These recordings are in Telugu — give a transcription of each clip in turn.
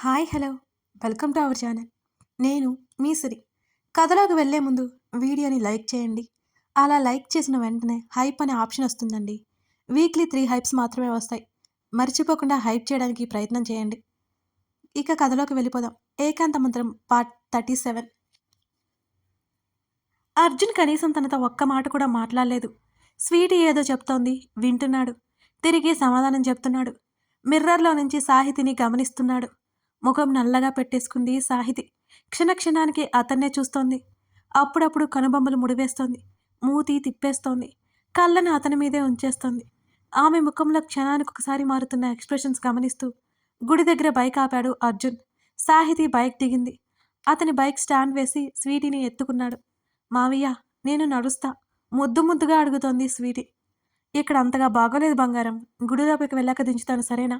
Hi hello welcome to our channel. నేను మీ సిరి. కథలోకి వెళ్ళే ముందు వీడియోని లైక్ చేయండి. అలా లైక్ చేసిన వెంటనే హైప్ అనే ఆప్షన్ వస్తుందండి. వీక్లీ 3 హైప్స్ మాత్రమే వస్తాయి. మర్చిపోకుండా హైప్ చేయడానికి ప్రయత్నం చేయండి. ఇక కథలోకి వెళ్ళిపోదాం. ఏకాంత మంత్రం పార్ట్ 37. అర్జున్ కనీసం తనతో ఒక్క మాట కూడా మాట్లాడలేదు. స్వీటీ ఏదో చెప్తోంది, వింటున్నాడు. తిరిగి సమాధానం చెప్తున్నాడు. మిర్రర్లో నుంచి సాహితిని గమనిస్తున్నాడు. ముఖం నల్లగా పెట్టేసుకుంది సాహితి. క్షణక్షణానికి అతన్నే చూస్తోంది. అప్పుడప్పుడు కనుబొమ్మలు ముడివేస్తోంది. మూతి తిప్పేస్తోంది. కళ్ళను అతని మీదే ఉంచేస్తోంది. ఆమె ముఖంలో క్షణానికొకసారి మారుతున్న ఎక్స్ప్రెషన్స్ గమనిస్తూ గుడి దగ్గర బైక్ ఆపాడు అర్జున్. సాహితి బైక్ దిగింది. అతని బైక్ స్టాండ్ వేసి స్వీటీని ఎత్తుకున్నాడు. మావయ్య, నేను నడుస్తా, ముద్దు ముద్దుగా అడుగుతోంది స్వీటీ. ఇక్కడ అంతగా బాగోలేదు బంగారం, గుడి లోపలికి వెళ్ళాక దించుతాను సరేనా?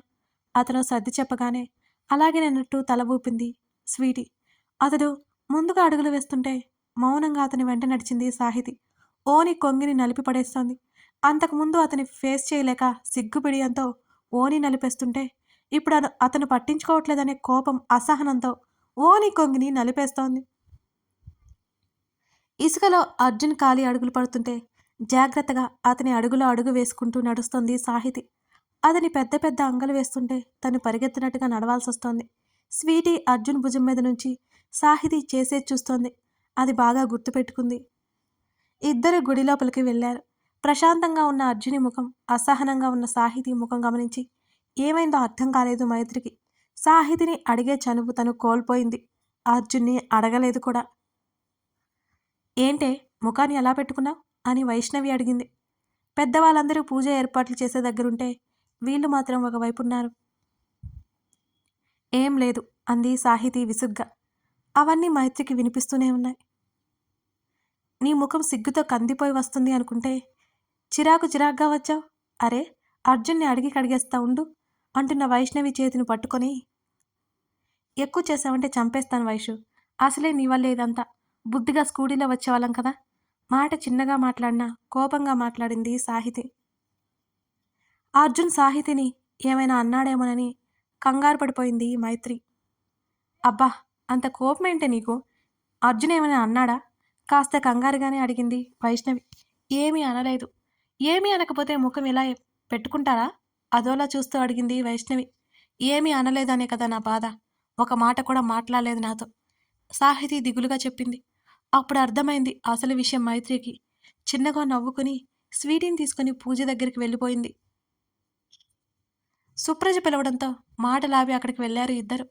అతను సర్ది చెప్పగానే అలాగేనన్నట్టు తల ఊపింది స్వీటీ. అతడు ముందుగా అడుగులు వేస్తుంటే మౌనంగా అతని వెంట నడిచింది సాహితి. ఓని కొంగిని నలిపి పడేస్తోంది. అంతకుముందు అతని ఫేస్ చేయలేక సిగ్గుపిడియంతో ఓని నలిపేస్తుంటే ఇప్పుడు అతను పట్టించుకోవట్లేదనే కోపం, అసహనంతో ఓని కొంగిని నలిపేస్తోంది. ఇసుకలో అర్జున్ ఖాళీ అడుగులు పడుతుంటే జాగ్రత్తగా అతని అడుగులో అడుగు వేసుకుంటూ నడుస్తోంది సాహితి. అతని పెద్ద పెద్ద అంగలు వేస్తుంటే తను పరిగెత్తినట్టుగా నడవాల్సొస్తోంది. స్వీటీ అర్జున్ భుజం మీద నుంచి సాహితి చేసేది చూస్తోంది. అది బాగా గుర్తుపెట్టుకుంది. ఇద్దరు గుడి లోపలికి వెళ్ళారు. ప్రశాంతంగా ఉన్న అర్జుని ముఖం, అసహనంగా ఉన్న సాహితీ ముఖం గమనించి ఏమైందో అర్థం కాలేదు మైత్రికి. సాహితిని అడిగే చనువు తను కోల్పోయింది. అర్జున్ని అడగలేదు కూడా. ఏంటే ముఖాన్ని ఎలా పెట్టుకున్నావు అని వైష్ణవి అడిగింది. పెద్దవాళ్ళందరూ పూజ ఏర్పాట్లు చేసే దగ్గరుంటే వీళ్ళు మాత్రం ఒకవైపున్నారు. ఏం లేదు అంది సాహితి విసుగ్గా. అవన్నీ మైత్రికి వినిపిస్తూనే ఉన్నాయి. నీ ముఖం సిగ్గుతో కందిపోయి వస్తుంది అనుకుంటే చిరాకుగా వచ్చావు. అరే, అర్జున్ని అడిగి కడిగేస్తా ఉండు అంటున్న వైష్ణవి చేతిని పట్టుకొని, ఎక్కువ చేసావంటే చంపేస్తాను వైషు. అసలే నీ వల్లే ఇదంతా. బుద్ధిగా స్కూటీలో వచ్చేవాళ్ళం కదా. మాట చిన్నగా మాట్లాడినా కోపంగా మాట్లాడింది సాహితి. అర్జున్ సాహితిని ఏమైనా అన్నాడేమోనని కంగారు పడిపోయింది మైత్రి. అబ్బా, అంత కోపమేంటే నీకు? అర్జున్ ఏమైనా అన్నాడా? కాస్త కంగారుగానే అడిగింది వైష్ణవి. ఏమీ అనలేదు. ఏమీ అనకపోతే ముఖం ఇలా పెట్టుకుంటారా? అదోలా చూస్తూ అడిగింది వైష్ణవి. ఏమీ అనలేదనే కదా నా బాధ. ఒక మాట కూడా మాట్లాడలేదు నాతో, సాహితి దిగులుగా చెప్పింది. అప్పుడు అర్థమైంది అసలు విషయం మైత్రికి. చిన్నగా నవ్వుకుని స్వీటీని తీసుకుని పూజ దగ్గరికి వెళ్ళిపోయింది. సుప్రజ పిలవడంతో మాటలాపి అక్కడికి వెళ్ళారు ఇద్దరు.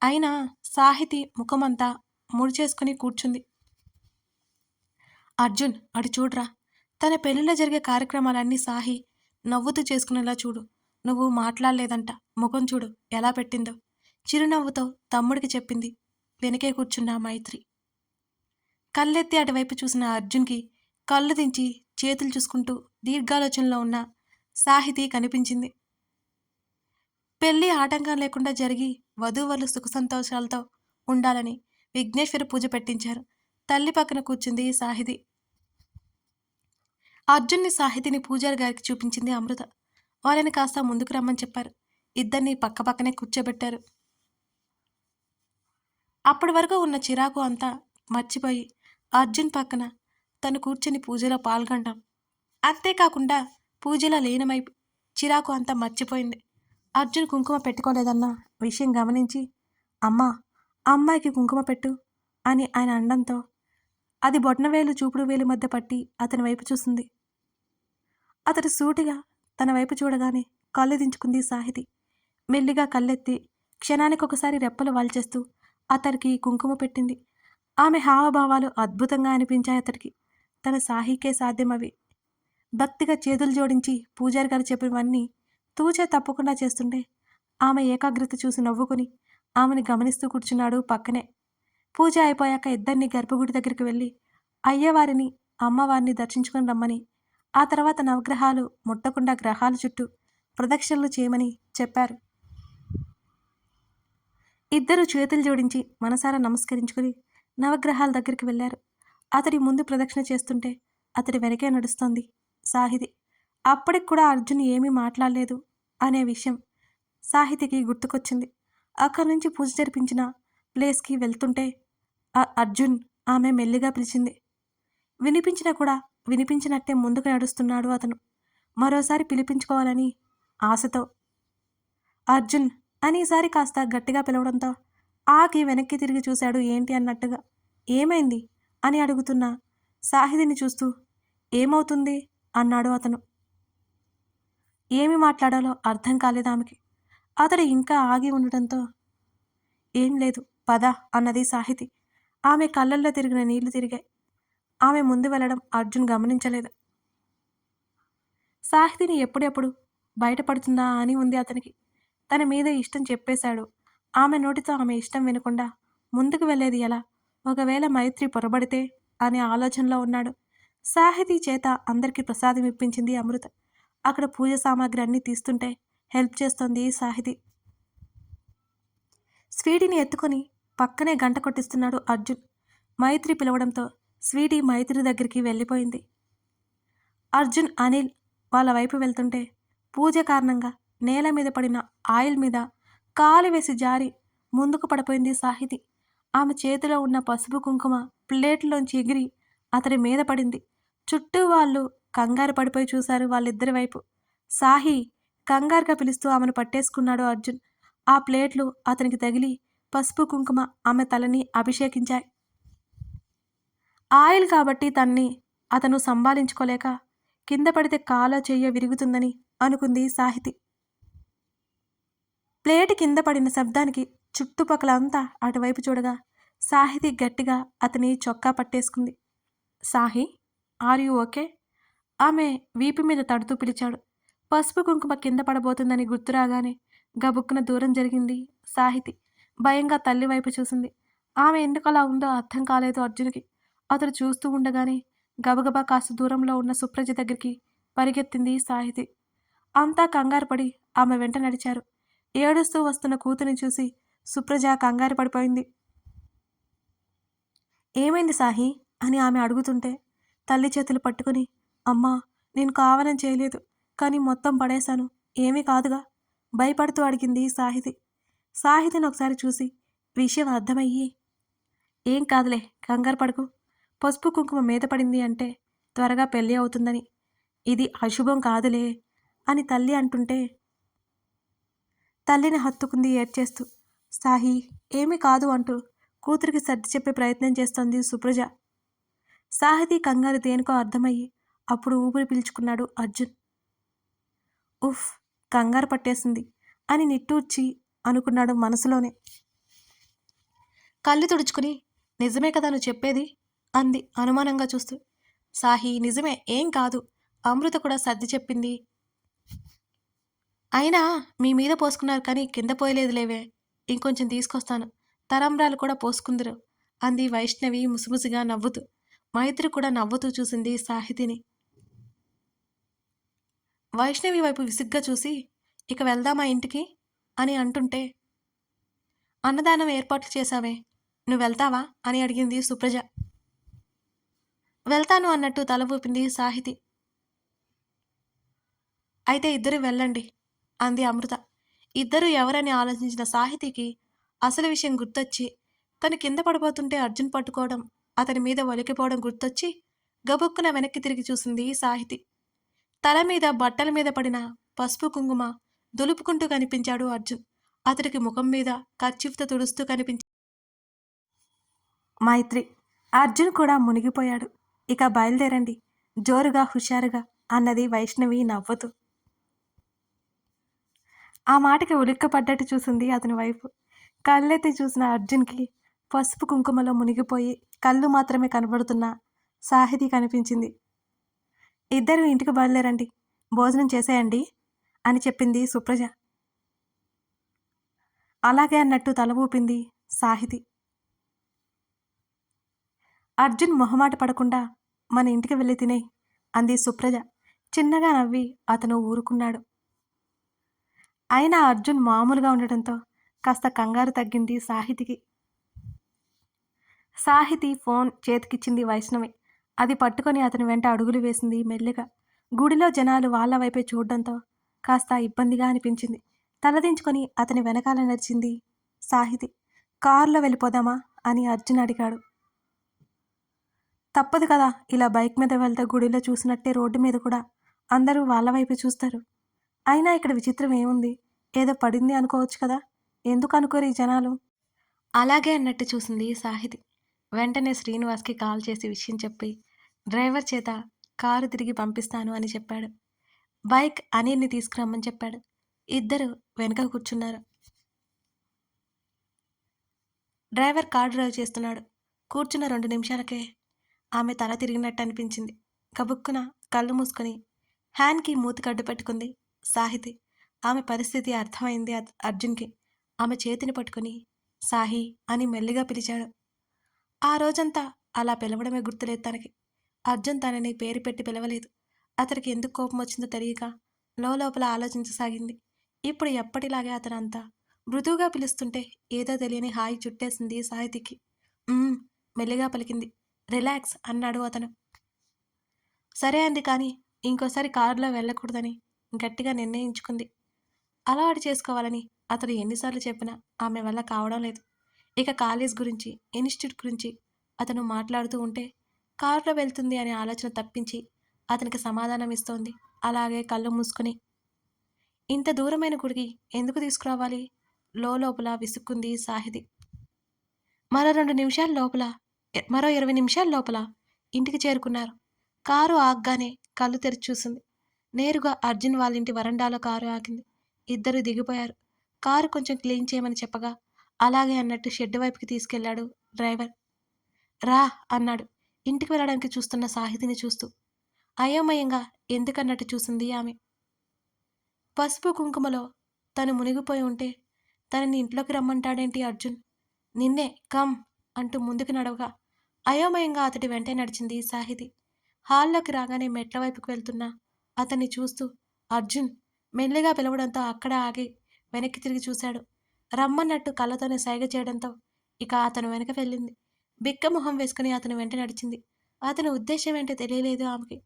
అయినా సాహితి ముఖమంతా ముడిచేసుకుని కూర్చుంది. అర్జున్, అటు చూడరా. తన పెళ్లిలో జరిగే కార్యక్రమాలన్నీ సాహి నవ్వుతూ చేసుకునేలా చూడు. నువ్వు మాట్లాడలేదంట, ముఖం చూడు ఎలా పెట్టిందో చిరునవ్వుతో తమ్ముడికి చెప్పింది వెనకే కూర్చున్న మైత్రి. కళ్ళెత్తి అటువైపు చూసిన అర్జున్కి కళ్ళు దించి చేతులు చూసుకుంటూ దీర్ఘాలోచనలో ఉన్న సాహితి కనిపించింది. పెళ్లి ఆటంకం లేకుండా జరిగి వధూవరులు సుఖ సంతోషాలతో ఉండాలని విఘ్నేశ్వర పూజ పెట్టించారు. తల్లి పక్కన కూర్చుంది సాహితి. అర్జున్ని సాహితిని పూజారి గారికి చూపించింది అమృత. వాళ్ళని కాస్త ముందుకు రమ్మని చెప్పారు. ఇద్దరిని పక్కపక్కనే కూర్చోబెట్టారు. అప్పటి వరకు ఉన్న చిరాకు అంతా మర్చిపోయి అర్జున్ పక్కన తను కూర్చుని పూజలో పాల్గొనడం, అంతేకాకుండా పూజలో లీనమై చిరాకు అంతా మర్చిపోయింది. అర్జున్ కుంకుమ పెట్టుకోలేదన్న విషయం గమనించి, అమ్మా, అమ్మాయికి కుంకుమ పెట్టు అని ఆయన అనడంతో అది బొట్నవేలు చూపుడు వేలు మధ్య పట్టి అతని వైపు చూసింది. అతడు సూటిగా తన వైపు చూడగానే కళ్ళు దించుకుంది సాహితి. మెల్లిగా కళ్ళెత్తి క్షణానికి ఒకసారి రెప్పలు వాల్చేస్తూ అతడికి కుంకుమ పెట్టింది. ఆమె హావభావాలు అద్భుతంగా అనిపించాయి అతడికి. తన సాహికే సాధ్యమవి. భక్తిగా చేతులు జోడించి పూజారి గారు చెప్పినవన్నీ తూచే తప్పకుండా చేస్తుంటే ఆమె ఏకాగ్రత చూసి నవ్వుకుని ఆమెను గమనిస్తూ కూర్చున్నాడు పక్కనే. పూజ అయిపోయాక ఇద్దరిని గర్భగుడి దగ్గరికి వెళ్ళి అయ్యవారిని, అమ్మవారిని దర్శించుకుని రమ్మని, ఆ తర్వాత నవగ్రహాలు ముట్టకుండా గ్రహాల చుట్టూ ప్రదక్షిణలు చేయమని చెప్పారు. ఇద్దరు చేతులు జోడించి మనసారా నమస్కరించుకుని నవగ్రహాల దగ్గరికి వెళ్ళారు. అతడి ముందు ప్రదక్షిణ చేస్తుంటే అతడి వెనకే నడుస్తోంది సాహితి. అప్పటికి కూడా అర్జున్ ఏమీ మాట్లాడలేదు అనే విషయం సాహితికి గుర్తుకొచ్చింది. అక్కడి నుంచి పూజ జరిపించిన ప్లేస్కి వెళ్తుంటే అర్జున్ ఆమె మెల్లిగా పిలిచింది. వినిపించినా కూడా వినిపించినట్టే ముందుకు నడుస్తున్నాడు అతను. మరోసారి పిలిపించుకోవాలని ఆశతో. అర్జున్ అని ఈసారి కాస్త గట్టిగా పిలవడంతో ఆగి వెనక్కి తిరిగి చూశాడు ఏంటి అన్నట్టుగా. ఏమైంది అని అడుగుతున్న సాహితిని చూస్తూ ఏమవుతుంది అన్నాడు అతను. ఏమి మాట్లాడాలో అర్థం కాలేదు ఆమెకి. అతడు ఇంకా ఆగి ఉండటంతో ఏం లేదు పద అన్నది సాహితి. ఆమె కళ్ళల్లో తిరిగిన నీళ్లు తిరిగాయి. ఆమె ముందు వెళ్ళడం అర్జున్ గమనించలేదు. సాహితిని ఎప్పుడెప్పుడు బయటపడుతుందా అని ఉంది అతనికి. తన మీద ఇష్టం చెప్పేశాడు. ఆమె నోటితో ఆమె ఇష్టం వినకుండా ముందుకు వెళ్ళేది ఎలా? ఒకవేళ మైత్రి పొరబడితే అనే ఆలోచనలో ఉన్నాడు. సాహితీ చేత అందరికీ ప్రసాదం ఇప్పించింది అమృత. అక్కడ పూజ సామాగ్రి అన్నీ తీస్తుంటే హెల్ప్ చేస్తోంది సాహితి. స్వీటీని ఎత్తుకొని పక్కనే గంట కొట్టిస్తున్నాడు అర్జున్. మైత్రి పిలవడంతో స్వీటీ మైత్రి దగ్గరికి వెళ్ళిపోయింది. అర్జున్ అనిల్ వాళ్ళ వైపు వెళ్తుంటే పూజ కారణంగా నేల మీద పడిన ఆయిల్ మీద కాలు వేసి జారి ముందుకు పడిపోయింది సాహితి. ఆమె చేతిలో ఉన్న పసుపు కుంకుమ ప్లేట్లోంచి ఎగిరి అతడి మీద పడింది. చుట్టూ వాళ్ళు కంగారు పడిపోయి చూశారు వాళ్ళిద్దరి వైపు. సాహి కంగారుగా పిలుస్తూ ఆమెను పట్టేసుకున్నాడు అర్జున్. ఆ ప్లేట్లు అతనికి తగిలి పసుపు కుంకుమ ఆమె తలని అభిషేకించాయి. ఆయిల్ కాబట్టి అతను సంభాళించుకోలేక కింద పడితే కాలో చెయ్యో విరుగుతుందని అనుకుంది సాహితి. ప్లేట్ కింద పడిన శబ్దానికి చుట్టుపక్కల అంతా అటువైపు చూడగా సాహితి గట్టిగా అతని చొక్కా పట్టేసుకుంది. Sahi, are you okay? ఆమె వీపు మీద తడుతూ పిలిచాడు. పసుపు కుంకుమ కింద పడబోతుందని గుర్తురాగానే గబుక్కున దూరం జరిగింది సాహితి. భయంగా తల్లి వైపు చూసింది. ఆమె ఎందుకలా ఉందో అర్థం కాలేదు అర్జున్కి. అతడు చూస్తూ ఉండగానే గబగబా కాస్త దూరంలో ఉన్న సుప్రజ దగ్గరికి పరిగెత్తింది సాహితి. అంతా కంగారు పడి ఆమె వెంట నడిచారు. ఏడుస్తూ వస్తున్న కూతురిని చూసి సుప్రజ కంగారు పడిపోయింది. ఏమైంది సాహి అని ఆమె అడుగుతుంటే తల్లి చేతులు పట్టుకుని, అమ్మా నేను కావాలని చేయలేదు, కానీ మొత్తం పడేశాను, ఏమీ కాదుగా భయపడుతూ అడిగింది సాహితి. సాహితిని ఒకసారి చూసి విషయం అర్థమయ్యి, ఏం కాదులే కంగారు పడకు, పసుపు కుంకుమ మీద పడింది అంటే త్వరగా పెళ్ళి అవుతుందని, ఇది అశుభం కాదులే అని తల్లి అంటుంటే తల్లిని హత్తుకుంది ఏడ్చేస్తూ. సాహి ఏమీ కాదు అంటూ కూతురికి సర్ది చెప్పే ప్రయత్నం చేస్తోంది సుప్రజ. సాహితీ కంగారు దేనికో అర్థమయ్యి అప్పుడు ఊపిరి పీల్చుకున్నాడు అర్జున్. ఉఫ్, కంగారు పట్టేసింది అని నిట్టూర్చి అనుకున్నాడు మనసులోనే. కళ్ళు తుడుచుకుని నిజమే కదా నువ్వు చెప్పేది అంది అనుమానంగా చూస్తూ. సాహి నిజమే, ఏం కాదు, అమృత కూడా సర్ది చెప్పింది. అయినా మీ మీద పోసుకున్నారు కానీ కింద పోయలేదులేవే, ఇంకొంచెం తీసుకొస్తాను, తరంబ్రాలు కూడా పోసుకుందరు అంది వైష్ణవి ముసిముసిగా నవ్వుతూ. మైత్రి కూడా నవ్వుతూ చూసింది సాహితిని. వైష్ణవి వైపు విసుగ్గా చూసి, ఇక వెళ్దామా ఇంటికి అని అంటుంటే, అన్నదానం ఏర్పాట్లు చేశావే, నువ్వు వెళ్తావా అని అడిగింది సుప్రజ. వెళ్తాను అన్నట్టు తల ఊపింది సాహితి. అయితే ఇద్దరు వెళ్ళండి అంది అమృత. ఇద్దరు ఎవరని ఆలోచించిన సాహితికి అసలు విషయం గుర్తొచ్చి, తను కింద పడిపోతుంటే అర్జున్ పట్టుకోవడం, అతని మీద ఒలికిపోవడం గుర్తొచ్చి గబుక్కున వెనక్కి తిరిగి చూసింది సాహితి. తల మీద బట్టల మీద పడిన పసుపు కుంకుమ దులుపుకుంటూ కనిపించాడు అర్జున్. అతడికి ముఖం మీద కర్చీఫ్తో తుడుస్తూ కనిపించి మైత్రి. అర్జున్ కూడా మునిగిపోయాడు. ఇక బయలుదేరండి జోరుగా హుషారుగా అన్నది వైష్ణవి నవ్వుతూ. ఆ మాటకి ఉలిక్కపడ్డట్టు చూసింది అతని వైపు. కళ్ళెత్తి చూసిన అర్జున్కి పసుపు కుంకుమలో మునిగిపోయి కళ్ళు మాత్రమే కనబడుతున్న సాహితి కనిపించింది. ఇద్దరు ఇంటికి బయలుదేరండి, భోజనం చేసేయండి అని చెప్పింది సుప్రజ. అలాగే అన్నట్టు తల ఊపింది సాహితి. అర్జున్ మొహమాట పడకుండా మన ఇంటికి వెళ్ళి తినే అంది సుప్రజ. చిన్నగా నవ్వి అతను ఊరుకున్నాడు. అయినా అర్జున్ మామూలుగా ఉండటంతో కాస్త కంగారు తగ్గింది సాహితికి. సాహితి ఫోన్ చేతికిచ్చింది వైష్ణవి. అది పట్టుకొని అతని వెంట అడుగులు వేసింది మెల్లిగా. గుడిలో జనాలు వాళ్ళ వైపే చూడడంతో కాస్త ఇబ్బందిగా అనిపించింది. తలదించుకొని అతని వెనకాల నడిచింది సాహితి. కారులో వెళ్ళిపోదామా అని అర్జున్ అడిగాడు. తప్పదు కదా, ఇలా బైక్ మీద వెళ్తే గుడిలో చూసినట్టే రోడ్డు మీద కూడా అందరూ వాళ్ళ వైపు చూస్తారు. అయినా ఇక్కడ విచిత్రం ఏముంది, ఏదో పడింది అనుకోవచ్చు కదా, ఎందుకు అనుకోరు ఈ జనాలు? అలాగే అన్నట్టు చూసింది సాహితి. వెంటనే శ్రీనివాస్కి కాల్ చేసి విషయం చెప్పి డ్రైవర్ చేత కారు తిరిగి పంపిస్తాను అని చెప్పాడు. బైక్ అనిల్ని తీసుకురమ్మని చెప్పాడు. ఇద్దరు వెనక కూర్చున్నారు. డ్రైవర్ కార్ డ్రైవ్ చేస్తున్నాడు. కూర్చున్న 2 నిమిషాలకే ఆమె తల తిరిగినట్టు అనిపించింది. గబుక్కున కళ్ళు మూసుకొని హ్యాండ్కి మూతి కడ్డు పెట్టుకుంది సాహితి. ఆమె పరిస్థితి అర్థమైంది అర్జున్కి. ఆమె చేతిని పట్టుకుని సాహి అని మెల్లిగా పిలిచాడు. ఆ రోజంతా అలా పిలవడమే గుర్తులేదు తనకి. అర్జున్ తనని పేరు పెట్టి పిలవలేదు. అతనికి ఎందుకు కోపం వచ్చిందో తెలియక లోపల ఆలోచించసాగింది. ఇప్పుడు ఎప్పటిలాగే అతను అంతా మృదువుగా పిలుస్తుంటే ఏదో తెలియని హాయి చుట్టేసింది సాహితికి. మెల్లిగా పలికింది. రిలాక్స్ అన్నాడు అతను. సరే అంది, కానీ ఇంకోసారి కారులో వెళ్ళకూడదని గట్టిగా నిర్ణయించుకుంది. అలవాటు చేసుకోవాలని అతను ఎన్నిసార్లు చెప్పినా ఆమె వల్ల కావడం లేదు. ఇక కాలేజ్ గురించి, ఇన్స్టిట్యూట్ గురించి అతను మాట్లాడుతూ ఉంటే కారులో వెళ్తుంది అనే ఆలోచన తప్పించి అతనికి సమాధానం ఇస్తోంది అలాగే కళ్ళు మూసుకొని. ఇంత దూరమైన గుడికి ఎందుకు తీసుకురావాలి? లోపల విసుక్కుంది సాహితి. మరో 20 నిమిషాల లోపల ఇంటికి చేరుకున్నారు. కారు ఆగ్గానే కళ్ళు తెరిచి చూసింది. నేరుగా అర్జున్ వాళ్ళింటి వరండాలో కారు ఆగింది. ఇద్దరు దిగిపోయారు. కారు కొంచెం క్లీన్ చేయమని చెప్పగా అలాగే అన్నట్టు షెడ్ వైపుకి తీసుకెళ్లాడు డ్రైవర్. రా అన్నాడు ఇంటికి వెళ్ళడానికి చూస్తున్న సాహితిని చూస్తూ. అయోమయంగా ఎందుకన్నట్టు చూసింది ఆమె. పసుపు కుంకుమలో తను మునిగిపోయి ఉంటే తనని ఇంట్లోకి రమ్మంటాడేంటి అర్జున్? నిన్నే కమ్ అంటూ ముందుకు నడవగా అయోమయంగా అతడి వెంటే నడిచింది సాహితి. హాల్లోకి రాగానే మెట్ల వైపుకు వెళ్తున్నా అతన్ని చూస్తూ అర్జున్ మెల్లిగా పిలవడంతో అక్కడ ఆగి వెనక్కి తిరిగి చూశాడు. రమ్మన్నట్టు కళ్ళతోనే సైగ చేయడంతో ఇక అతను వెనక వెళ్ళింది. బిక్క మొహం వేసుకుని అతను వెంట నడిచింది. అతని ఉద్దేశం ఏంటో తెలియలేదు ఆమెకి.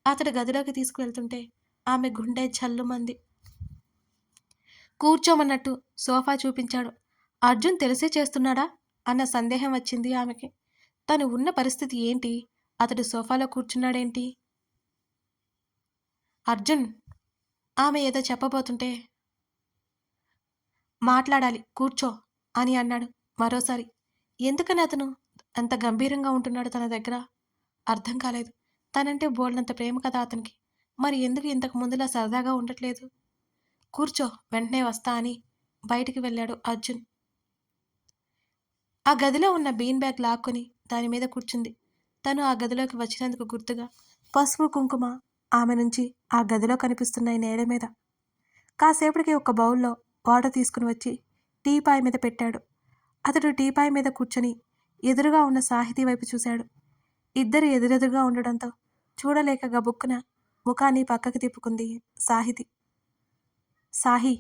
అతడు గదిలోకి తీసుకువెళ్తుంటే ఆమె గుండె జల్లుమంది. కూర్చోమన్నట్టు సోఫా చూపించాడు. అర్జున్ తెలిసే చేస్తున్నాడా అన్న సందేహం వచ్చింది ఆమెకి. తను ఉన్న పరిస్థితి ఏంటి? అతడు సోఫాలో కూర్చున్నాడేంటి? అర్జున్ ఆమె ఏదో చెప్పబోతుంటే మాట్లాడాలి కూర్చో అని అన్నాడు మరోసారి. ఎందుకని అతను అంత గంభీరంగా ఉంటున్నాడు తన దగ్గర? అర్థం కాలేదు. తనంటే బోల్డంత ప్రేమ కదా అతనికి. మరి ఎందుకు ఇంతకు ముందులా సరదాగా ఉండట్లేదు? కూర్చో, వెంటనే వస్తా అని బయటికి వెళ్ళాడు అర్జున్. ఆ గదిలో ఉన్న బీన్ బ్యాగ్ లాక్కొని దాని మీద కూర్చుంది. తను ఆ గదిలోకి వచ్చినందుకు గుర్తుగా పసుపు కుంకుమ ఆమె నుంచి ఆ గదిలో కనిపిస్తున్నాయి నేల మీద. కాసేపటికి ఒక బౌల్లో వాటర్ తీసుకుని వచ్చి టీపాయ్ మీద పెట్టాడు. అతడు టీపాయ్ మీద కూర్చొని ఎదురుగా ఉన్న సాహితీ వైపు చూశాడు. ఇద్దరు ఎదురెదురుగా ఉండడంతో చూడలేక గబుక్కున ముఖాన్ని పక్కకి తిప్పుకుంది సాహితి. సాహి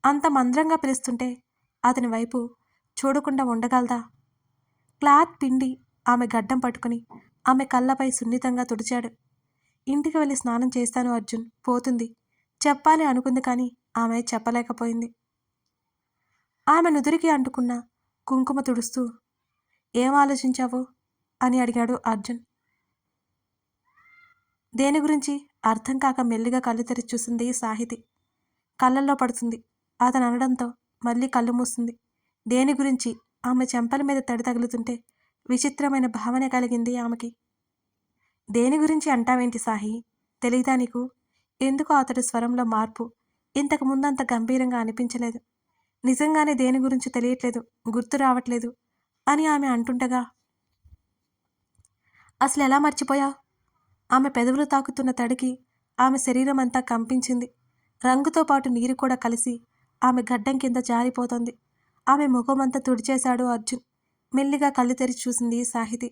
అంత మంద్రంగా పిలుస్తుంటే అతని వైపు చూడకుండా ఉండగలదా? క్లాత్ పిండి ఆమె గడ్డం పట్టుకుని ఆమె కళ్ళపై సున్నితంగా తుడిచాడు. ఇంటికి వెళ్ళి స్నానం చేస్తాను అర్జున్, పోతుంది చెప్పాలి అనుకుంది, కానీ ఆమె చెప్పలేకపోయింది. ఆమె నుదురికి అంటుకున్న కుంకుమ తుడుస్తూ ఏం ఆలోచించావు అని అడిగాడు అర్జున్. దేని గురించి అర్థం కాక మెల్లిగా కళ్ళు తెరిచి చూసింది సాహితి. కళ్ళల్లో పడుతుంది అతను అనడంతో మళ్ళీ కళ్ళు మూస్తుంది. దేని గురించి? ఆమె చెంపల మీద తడి తగులుతుంటే విచిత్రమైన భావన కలిగింది ఆమెకి. దేని గురించి అంటావేంటి సాహి, తెలీదా నీకు? ఎందుకో అతడి స్వరంలో మార్పు ఇంతకు ముందంత గంభీరంగా అనిపించలేదు. నిజంగానే దేని గురించి తెలియట్లేదు, గుర్తు రావట్లేదు అని ఆమె అంటుండగా అసలు ఎలా మర్చిపోయావు? ఆమె పెదవులు తాకుతున్న తడికి ఆమె శరీరం అంతా కంపించింది. రంగుతో పాటు నీరు కూడా కలిసి ఆమె గడ్డం కింద జారిపోతుంది. ఆమె ముఖమంతా తుడిచేశాడు అర్జున్. మెల్లిగా కళ్ళు తెరిచి చూసింది సాహితి.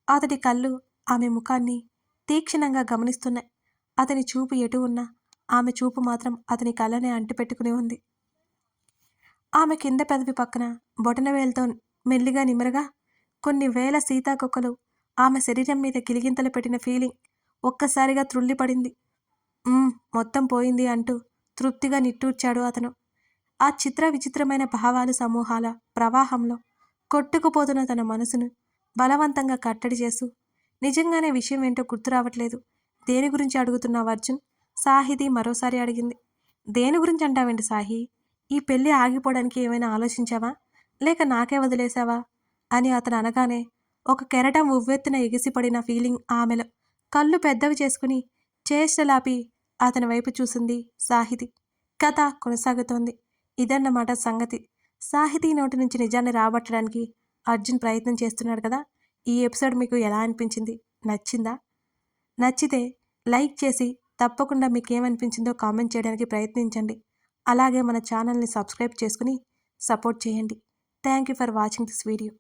అతడి కళ్ళు ఆమె ముఖాన్ని తీక్షణంగా గమనిస్తున్నాయి. అతని చూపు ఎటు ఉన్నా ఆమె చూపు మాత్రం అతని కళ్ళనే అంటిపెట్టుకుని ఉంది. ఆమె కింద పెదవి పక్కన బొటనవేలుతో మెల్లిగా నిమరగా కొన్ని వేల సీతాకొక్కలు ఆమె శరీరం మీద గిలిగింతలు పెట్టిన ఫీలింగ్ ఒక్కసారిగా త్రుళ్ళిపడింది. మొత్తం పోయింది అంటూ తృప్తిగా నిట్టూర్చాడు అతను. ఆ చిత్ర విచిత్రమైన భావాలు సమూహాల ప్రవాహంలో కొట్టుకుపోతున్న తన మనసును బలవంతంగా కట్టడి చేస్తూ నిజంగానే విషయం ఏంటో గుర్తు రావట్లేదు. దేని గురించి అడుగుతున్నావు అర్జున్? సాహితి మరోసారి అడిగింది. దేని గురించి అంటావేంటి సాహి? ఈ పెళ్లి ఆగిపోవడానికి ఏమైనా ఆలోచించావా? లేక నాకే వదిలేశావా? అని అతను అనగానే ఒక కెరటం ఉవ్వెత్తున ఎగిసిపడిన ఫీలింగ్ ఆమెలో. కళ్ళు పెద్దవి చేసుకుని చేష్టలాపి అతని వైపు చూసింది సాహితి. కథ కొనసాగుతోంది. ఇదన్నమాట సంగతి. సాహితీ నోటి నుంచి నిజాన్ని రాబట్టడానికి అర్జున్ ప్రయత్నం చేస్తున్నాడు కదా. ఈ ఎపిసోడ్ మీకు ఎలా అనిపించింది? నచ్చిందా? నచ్చితే లైక్ చేసి తప్పకుండా మీకేమనిపించిందో కామెంట్ చేయడానికి ప్రయత్నించండి. అలాగే మన ఛానల్ని సబ్స్క్రైబ్ చేసుకుని సపోర్ట్ చేయండి. Thank you for watching this video.